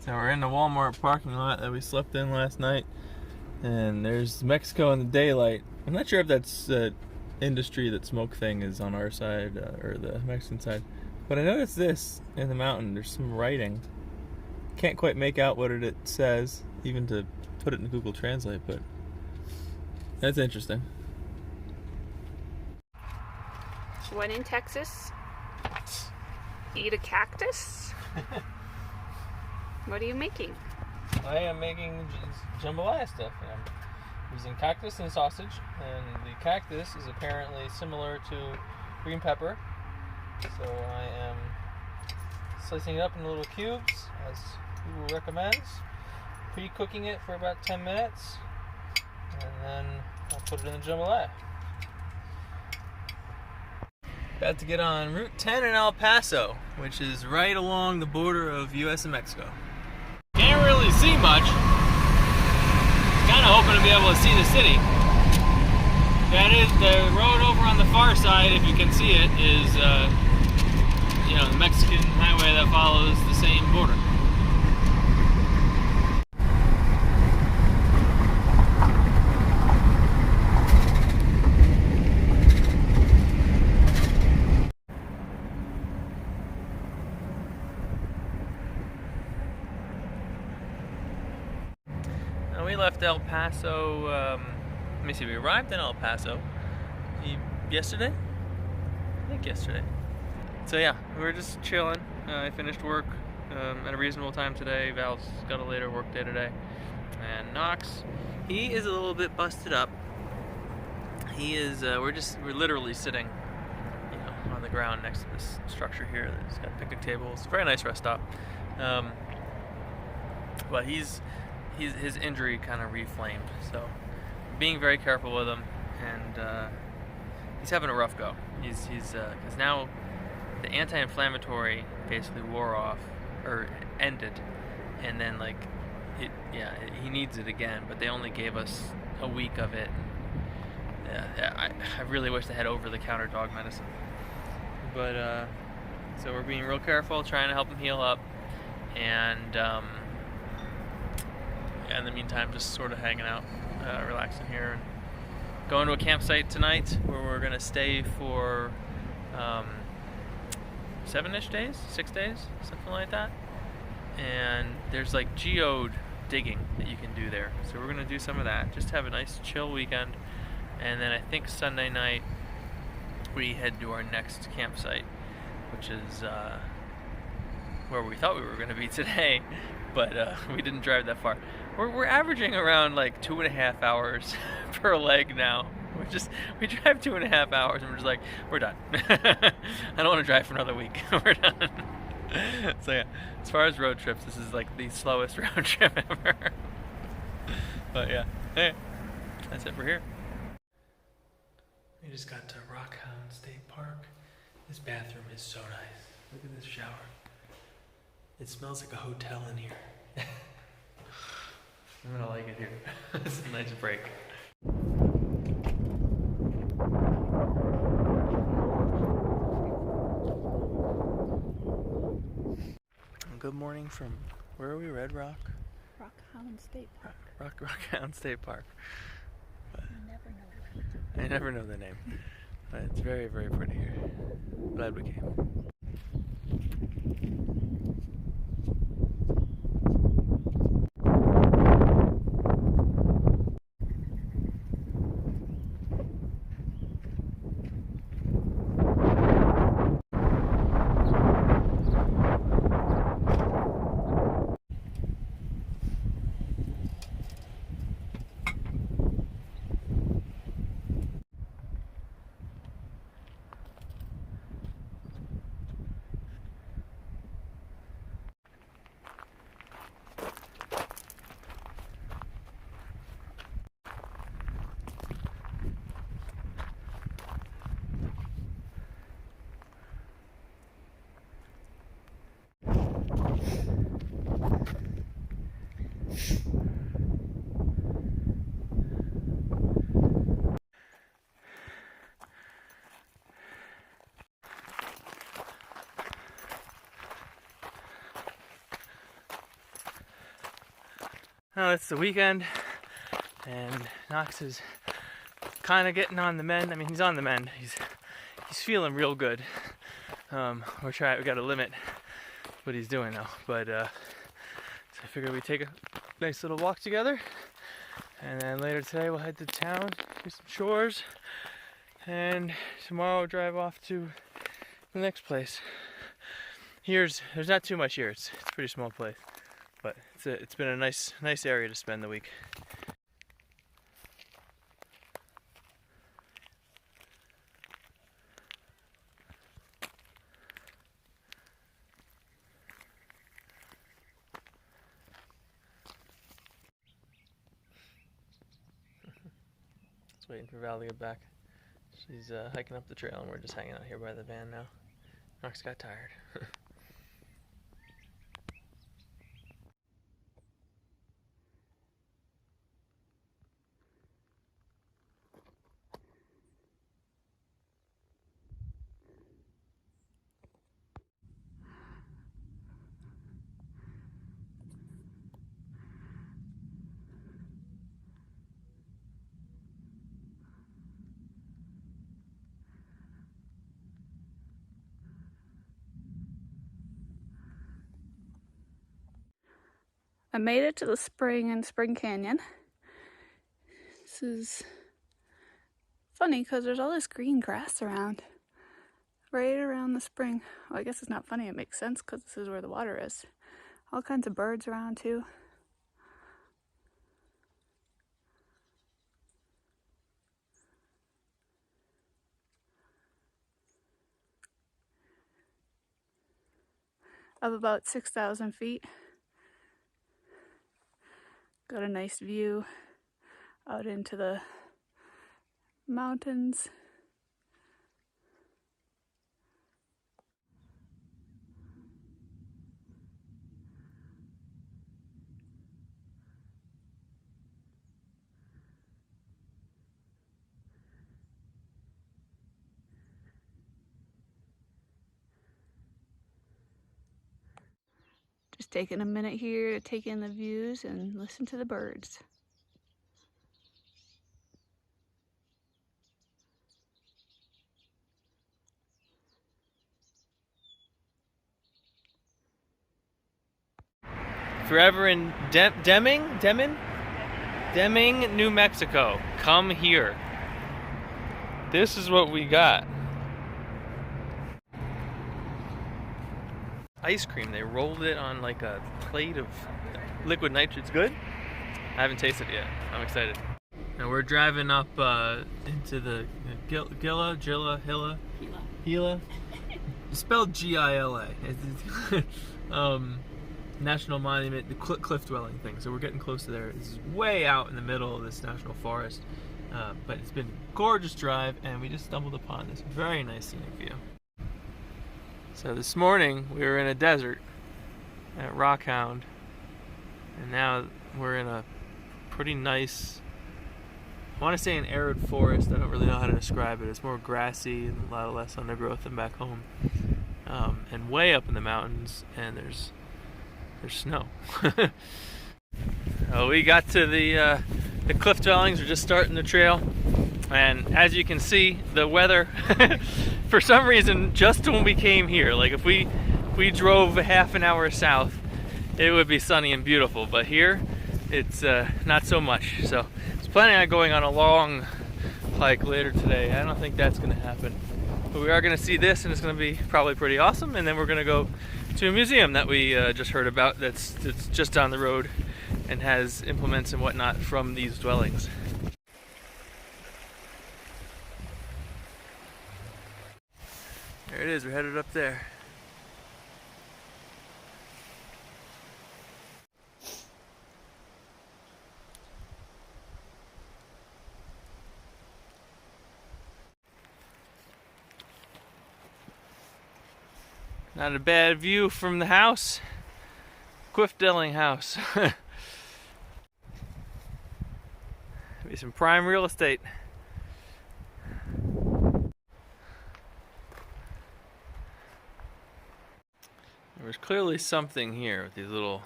So we're in the Walmart parking lot that we slept in last night, and there's Mexico in the daylight. I'm not sure if that's industry, that smoke thing is on our side or the Mexican side, but I noticed this in the mountain. There's some writing. Can't quite make out what it says, even to put it in Google Translate, but that's interesting. When in Texas, eat a cactus? What are you making? I am making jambalaya stuff. I'm using cactus and sausage, and the cactus is apparently similar to green pepper. So I am slicing it up into little cubes, as Google recommends, pre-cooking it for about 10 minutes, and then I'll put it in the jambalaya. About to get on Route 10 in El Paso, which is right along the border of U.S. and Mexico. Can't really see much. Kind of hoping to be able to see the city. That is the road over on the far side, if you can see it, is the Mexican highway that follows the same border. We left El Paso, let me see, we arrived in El Paso yesterday? I think yesterday. So yeah, we were just chilling. I finished work at a reasonable time today. Val's got a later work day today. And Knox, he is a little bit busted up. He is, we're literally sitting, on the ground next to this structure here that's got picnic tables. It's a very nice rest stop. But his injury kind of reflamed, so being very careful with him, and he's having a rough go. He's because now the anti-inflammatory basically wore off or ended, and then he needs it again, but they only gave us a week of it. I really wish they had over-the-counter dog medicine, but so we're being real careful, trying to help him heal up, and in the meantime, just sort of hanging out, relaxing here, and going to a campsite tonight where we're going to stay for 7-ish days, 6 days, something like that. And there's like geode digging that you can do there. So we're going to do some of that, just have a nice chill weekend. And then I think Sunday night we head to our next campsite, which is where we thought we were going to be today, but we didn't drive that far. We're averaging around like 2.5 hours per leg now. We drive 2.5 hours and we're just like, we're done. I don't want to drive for another week. We're done. So yeah, as far as road trips, this is like the slowest road trip ever. But yeah, hey, that's it for here. We just got to Rockhound State Park. This bathroom is so nice. Look at this shower. It smells like a hotel in here. I'm gonna like it here. It's a nice break. Good morning from, where are we? Red Rock? Rockhound State Park. Rockhound State Park. But I I never know the name. But it's very, very pretty here. Glad we came. Now it's the weekend, and Knox is kind of getting on the mend. I mean, he's on the mend. He's feeling real good. We got to limit what he's doing though. But so I figured we'd take a nice little walk together, and then later today we'll head to town, do some chores, and tomorrow we'll drive off to the next place. There's not too much here. It's a pretty small place, but it's been a nice area to spend the week. Just waiting for Val to get back. She's hiking up the trail, and we're just hanging out here by the van now. Knox got tired. I made it to the spring in Spring Canyon. This is funny because there's all this green grass around. Right around the spring. Well, I guess it's not funny, it makes sense because this is where the water is. All kinds of birds around too. Up about 6,000 feet. Got a nice view out into the mountains. Just taking a minute here to take in the views and listen to the birds. Forever in Deming, New Mexico. Come here. This is what we got. Ice cream. They rolled it on like a plate of liquid nitrogen. Good? I haven't tasted it yet. I'm excited. Now we're driving up into the Gila. Spelled Gila. National Monument, the Cliff Dwelling thing. So we're getting close to there. It's way out in the middle of this national forest. But it's been a gorgeous drive, and we just stumbled upon this very nice scenic view. So this morning we were in a desert at Rockhound, and now we're in a pretty nice, I want to say an arid forest. I don't really know how to describe it. It's more grassy and a lot less undergrowth than back home. And way up in the mountains, and there's snow. We got to the Cliff Dwellings. We're just starting the trail, and as you can see, the weather for some reason, just when we came here, like if we drove a half an hour south, it would be sunny and beautiful, but here it's not so much. So I was planning on going on a long hike later today. I don't think that's going to happen, but we are going to see this, and it's going to be probably pretty awesome. And then we're going to go to a museum that we just heard about that's just down the road and has implements and whatnot from these dwellings. There it is, we're headed up there. Not a bad view from the house. Cliff Dwelling house. Be some prime real estate. There was clearly something here with these little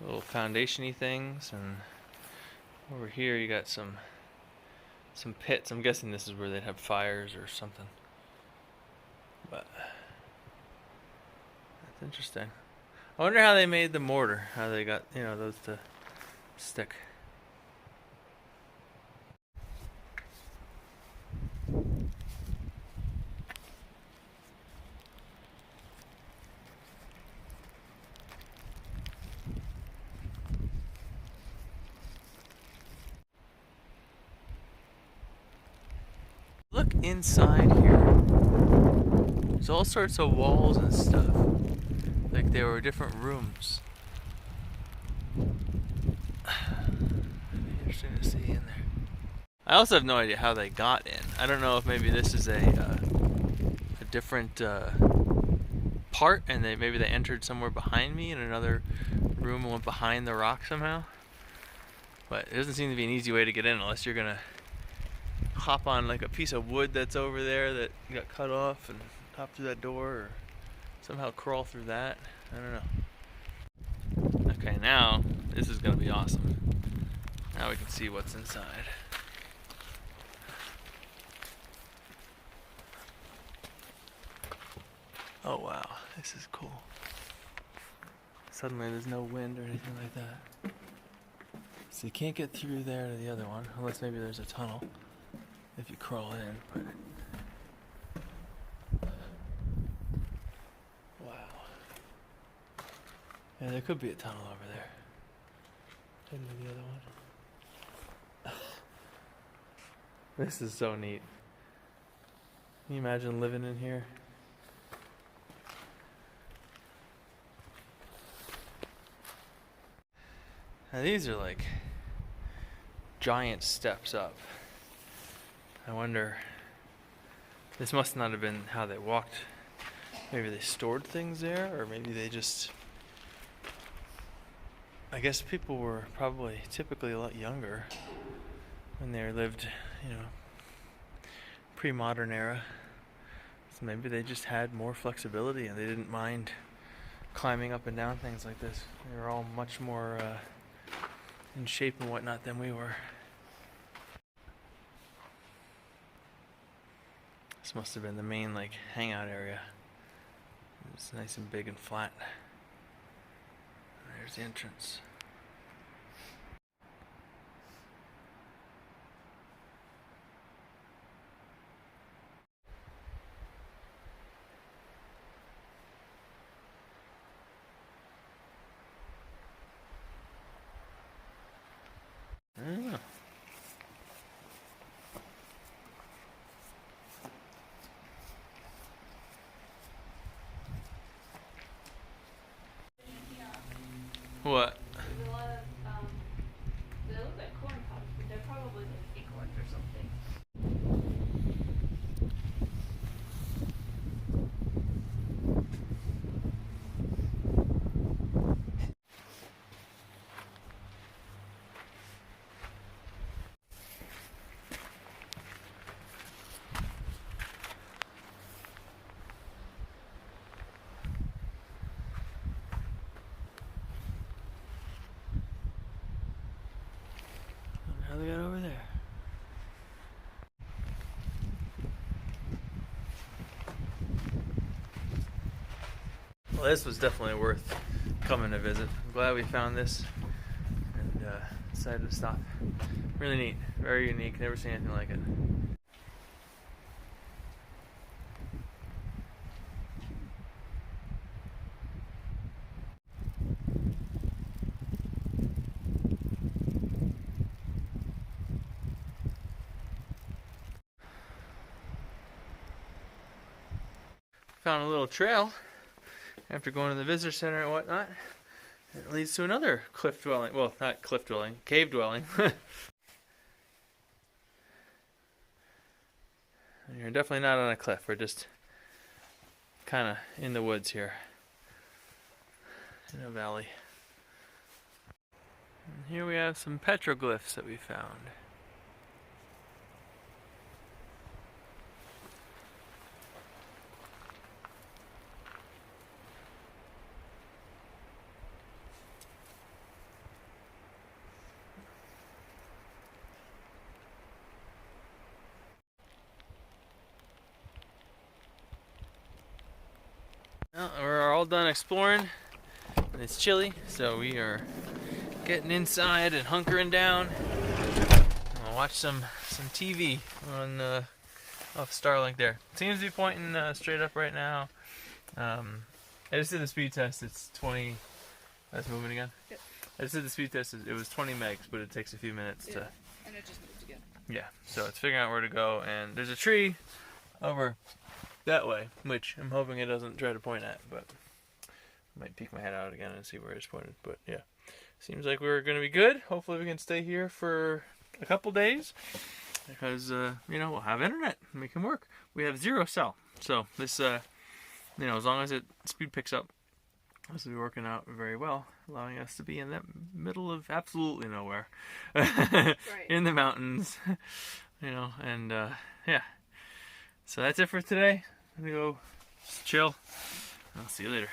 little foundation-y things, and over here you got some pits. I'm guessing this is where they'd have fires or something. But that's interesting. I wonder how they made the mortar, how they got, you know, those to stick. Look inside here. There's all sorts of walls and stuff. Like there were different rooms. It'd be interesting to see in there. I also have no idea how they got in. I don't know if maybe this is a different part, and maybe they entered somewhere behind me in another room and went behind the rock somehow. But it doesn't seem to be an easy way to get in unless you're gonna hop on like a piece of wood that's over there that got cut off and hop through that door, or somehow crawl through that. I don't know. Okay, now this is gonna be awesome. Now we can see what's inside. Oh wow, this is cool. Suddenly there's no wind or anything like that. So you can't get through there to the other one, unless maybe there's a tunnel if you crawl in, but wow. Yeah, there could be a tunnel over there. Into the other one. This is so neat. Can you imagine living in here? Now these are like giant steps up. I wonder, this must not have been how they walked. Maybe they stored things there, or maybe they just, I guess people were probably typically a lot younger when they lived, you know, pre-modern era. So maybe they just had more flexibility and they didn't mind climbing up and down things like this. They were all much more in shape and whatnot than we were. This must have been the main like hangout area. It's nice and big and flat. There's the entrance. I don't know. What? There's a lot of, they look like corn cobs, but they're probably like acorns or something. How they got over there? Well, this was definitely worth coming to visit. I'm glad we found this and decided to stop. Really neat, very unique, never seen anything like it. Found a little trail after going to the visitor center and whatnot. It leads to another cliff dwelling. Well, not cliff dwelling, cave dwelling. You're definitely not on a cliff. We're just kind of in the woods here, in a valley. And here we have some petroglyphs that we found. done exploring, and it's chilly, so we are getting inside and hunkering down. I'll watch some TV on off Starlink there. Seems to be pointing straight up right now. I just did the speed test. It's 20. That's moving again. Yep. I just did the speed test. It was 20 megs, but it takes a few minutes to. And it just moved again. Yeah, so it's figuring out where to go, and there's a tree over that way, which I'm hoping it doesn't try to point at, but I might peek my head out again and see where it's pointed. But yeah, seems like we're going to be good. Hopefully we can stay here for a couple days, because we'll have internet and we can work. We have 0 cell, so this as long as speed picks up, this will be working out very well, allowing us to be in that middle of absolutely nowhere. Right. In the mountains. And yeah. So that's it for today. I'm gonna go just chill. I'll see you later.